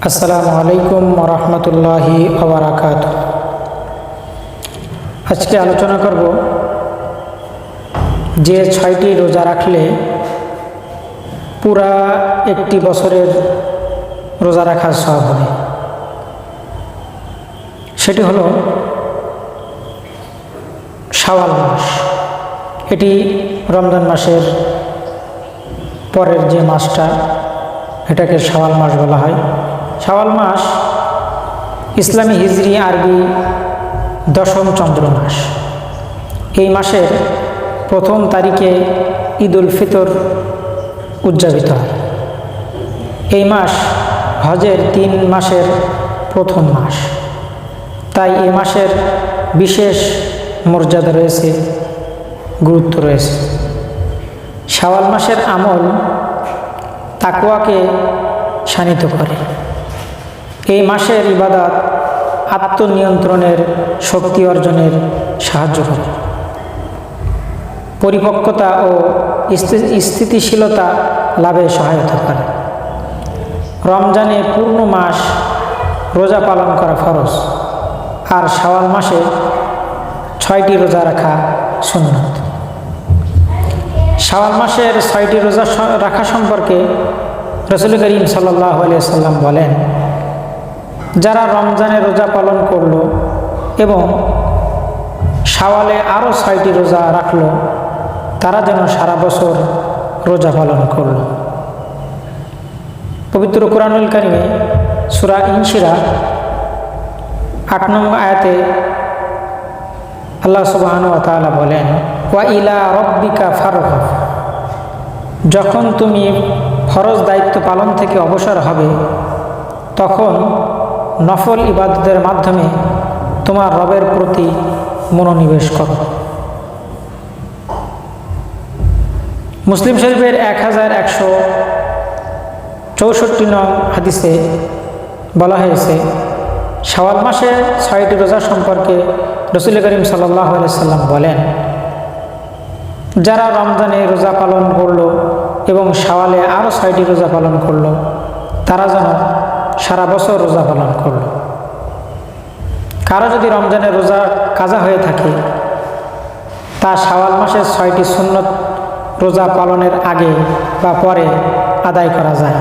আসসালামু আলাইকুম ওয়া রাহমাতুল্লাহি ওয়া বারাকাতুহু। আজকে আলোচনা করব যে 6টি রোজা রাখলে পুরা একটি বছরের রোজা রাখার সওয়াব হবে। সেটি হলো শাওয়াল মাস। এটি রমজান মাসের পরের যে মাসটা, এটাকে শাওয়াল মাস বলা হয়। শাওয়াল মাস ইসলামী হিজরি আরবি 10ম চন্দ্র মাস। এই মাসের প্রথম তারিখে ঈদ উল ফিতর উদযাপিত হয়। এই মাস হজের 3 মাসের প্রথম মাস, তাই এই মাসের বিশেষ মর্যাদা রয়েছে, গুরুত্ব রয়েছে। শাওয়াল মাসের আমল তাকওয়াকে শানিত করে। এই মাসের ইবাদত আত্মনিয়ন্ত্রণের শক্তি অর্জনের সাহায্য করে, পরিপক্কতা ও স্থিতিশীলতা লাভে সহায়তা করে। রমজানে পূর্ণ মাস রোজা পালন করা ফরজ, আর শাওয়াল মাসে 6টি রোজা রাখা সুন্নাত। শাওয়াল মাসের 6টি রোজা রাখা সম্পর্কে রাসূল করিম সাল্লাল্লাহু আলাইহি ওয়াসাল্লাম বলেন, যারা রমজানে রোজা পালন করলো এবং শাওয়ালে আরও 6টি রোজা রাখলো, তারা যেন সারা বছর রোজা পালন করল। পবিত্র কুরআনুল কারীমে সূরা ইনশিরাহ 8 নম্বর আয়াতে আল্লাহ সুবহানাহু ওয়া তাআলা বলেন, ওয়া ইলা রাব্বিকা ফারগাব। যখন তুমি ফরজ দায়িত্ব পালন থেকে অবসর হবে, তখন নফল ইবাদতের মাধ্যমে তোমার রবের প্রতি মনোনিবেশ করো। মুসলিম শরীফের 1164 নং হাদিসে বলা হয়েছে, শাওয়াল মাসে 6টি রোজা সম্পর্কে রাসূল করিম সাল্লাল্লাহু আলাইহি ওয়াসাল্লাম বলেন, যারা রমজানে রোজা পালন করলো এবং শাওয়ালে আরও 6টি রোজা পালন করলো, তারা যেন সারা বছর রোজা পালন করলো। কারো যদি রমজানের রোজা কাজা হয়ে থাকে, তা শাওয়াল মাসের 6টি সুন্নত রোজা পালনের আগে বা পরে আদায় করা যায়।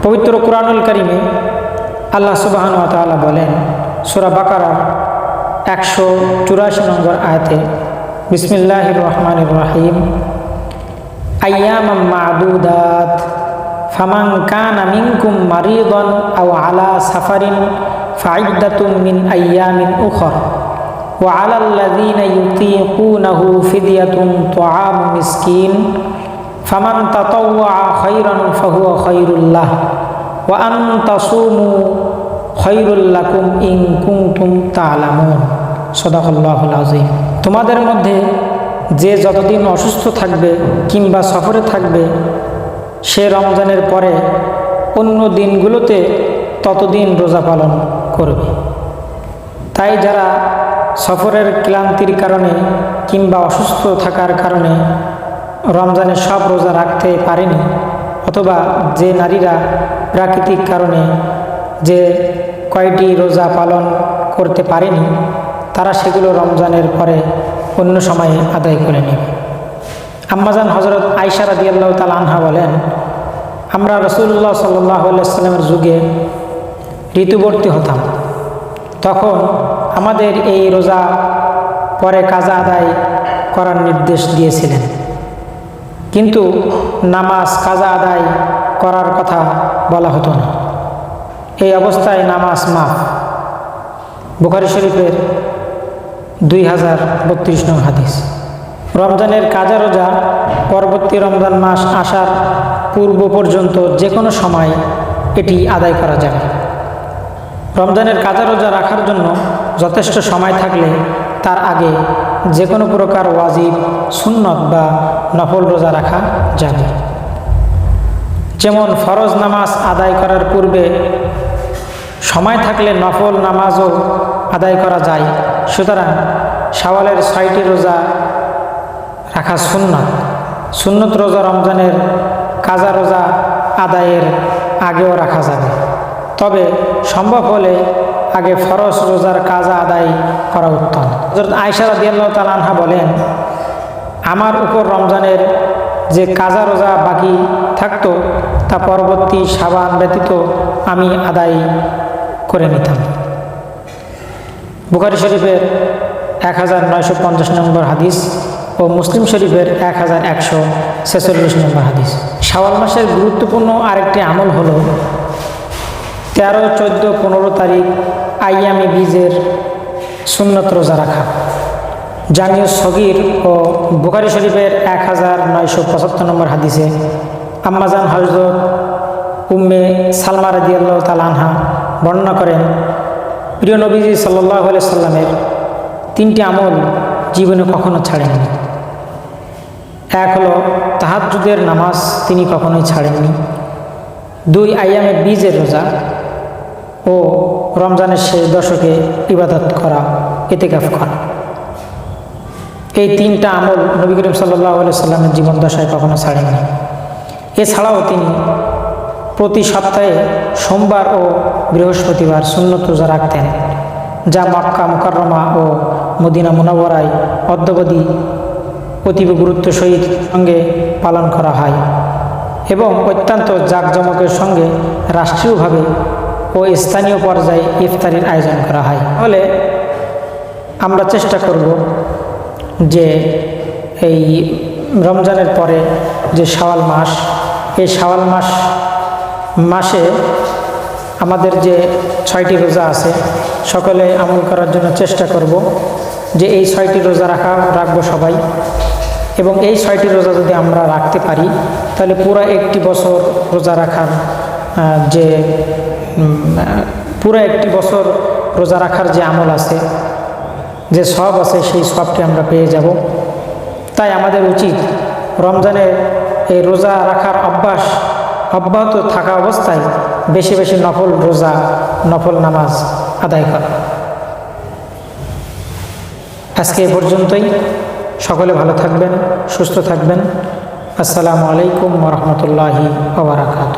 পবিত্র কুরআনুল কারীমে আল্লাহ সুবহানাহু ওয়া তাআলা বলেন, সূরা বাকারা 184 নম্বর আয়াতে, বিসমিল্লাহির রহমানির রহিম, আইয়ামাম মা'দুদাত ফামান কানা মিনকুম মারিদান আও আলা সাফারিন ফাইদ্দাতুম মিন আইয়ামিন উখর ওয়া আলাল্লাযীনা ইউতীকুনাহু ফিদিয়াতুন তুআমু মিসকিন ফামান তাতাওয়া খায়রান ফাহুয়া খায়রুল লাহ ওয়া আন তাসুমু খায়রুল লাকুম ইন কুনতুম তা'লামুন। সাদাকাল্লাহুল আযীম। তোমাদের মধ্যে যে যতদিন অসুস্থ থাকবে কিংবা সফরে থাকবে, সে রমজানের পরে অন্য দিনগুলোতে ততদিন রোজা পালন করবে। তাই যারা সফরের ক্লান্তির কারণে কিংবা অসুস্থ থাকার কারণে রমজানের সব রোজা রাখতে পারেনি, অথবা যে নারীরা প্রাকৃতিক কারণে যে কয়টি রোজা পালন করতে পারেনি, তারা সেগুলো রমজানের পরে অন্য সময়ে আদায় করে নেবে। আম্মাজান হযরত আয়েশা রাদিয়াল্লাহু তাআলা আনহা বলেন, আমরা রাসূলুল্লাহ সাল্লাল্লাহু আলাইহি ওয়াসাল্লামের যুগে ঋতুবর্তী হতাম, তখন আমাদের এই রোজা পরে কাজা আদায় করার নির্দেশ দিয়েছিলেন, কিন্তু নামাজ কাজা আদায় করার কথা বলা হতো না। এই অবস্থায় নামাজ মাফ। বুখারী শরীফের 2032 নং হাদিস। রমজানের কাজা রোজা পরবর্তী রমজান মাস আসার পূর্ব পর্যন্ত যে কোনো সময় এটি আদায় করা যাবে। রমজানের কাজা রোজা রাখার জন্য যথেষ্ট সময় থাকলে তার আগে যে কোনো প্রকার ওয়াজিব, সুন্নত বা নফল রোজা রাখা যাবে। যেমন ফরজ নামাজ আদায় করার পূর্বে সময় থাকলে নফল নামাজও আদায় করা যায়। সুতরাং শাওয়ালের 6টি রোজা রাখা সুন্নত রোজা রমজানের কাজা রোজা আদায়ের আগেও রাখা যাবে, তবে সম্ভব হলে আগে ফরজ রোজার কাজা আদায় করা উত্তম। হযরত আয়েশা রাদিয়াল্লাহু তাআলা আনহা বলেন, আমার উপর রমজানের যে কাজা রোজা বাকি থাকতো তা পরবর্তী শাবান ব্যতীত আমি আদায় করে নিতাম। বুখারী শরীফের 1950 নম্বর হাদিস ও মুসলিম শরীফের 1146 নম্বর হাদিস। শাওয়াল মাসের গুরুত্বপূর্ণ আরেকটি আমল হলো 13, 14, 15 তারিখ আইয়ামে বীজের সুন্নত রোজা রাখা। জামিউ সগীর ও বুখারী শরীফের 1975 নম্বর হাদিসে আম্মাজান হযরত উম্মে সালমা রাদিয়াল্লাহু তাআলা আনহা বর্ণনা করেন, প্রিয় নবীজি সাল্লাল্লাহু আলাইহি সাল্লামের 3টি আমল জীবনে কখনো ছাড়েননি। এক হলো তাহাজ্জুদের নামাজ, তিনি কখনোই ছাড়েননি। 2, আইয়ামে বীজের রোজা ও রমজানের শেষ দশকে ইবাদত করা, ইতিকাফ করা। এই 3টা আমল নবী করিম সাল্লাল্লাহু আলাইহি সাল্লামের জীবন দশায় কখনো ছাড়েননি। এছাড়াও তিনি প্রতি সপ্তাহে সোমবার ও বৃহস্পতিবার সুন্নত রোজা রাখতেন, যা মক্কা মুকাররমা ও মদিনা মুনাওয়ারায় অদ্যাবধি অতীব গুরুত্ব সহিত সঙ্গে পালন করা হয় এবং অত্যন্ত জাঁকজমকের সঙ্গে রাষ্ট্রীয়ভাবে ও স্থানীয় পর্যায়ে ইফতারির আয়োজন করা হয়। তাহলে আমরা চেষ্টা করব যে এই রমজানের পরে যে শাওয়াল মাস, এই শাওয়াল মাসে আমাদের যে 6টি রোজা আছে সকলে আমল করার জন্য চেষ্টা করব যে এই 6টি রোজা রাখবো সবাই, এবং এই 6টি রোজা যদি আমরা রাখতে পারি তাহলে পুরো একটি বছর রোজা রাখার রোজা রাখার যে আমল আছে, যে সওয়াব আছে, সেই সওয়াবটি আমরা পেয়ে যাব। তাই আমাদের উচিত রমজানের এই রোজা রাখার অব্যাহত থাকা অবস্থায় বেশি বেশি নফল রোজা, নফল নামাজ আদায় করা। আজকে এ পর্যন্তই। সকলে ভালো থাকবেন, সুস্থ থাকবেন। আসসালামু আলাইকুম ওয়া রাহমাতুল্লাহি ওয়া বারাকাতুহু।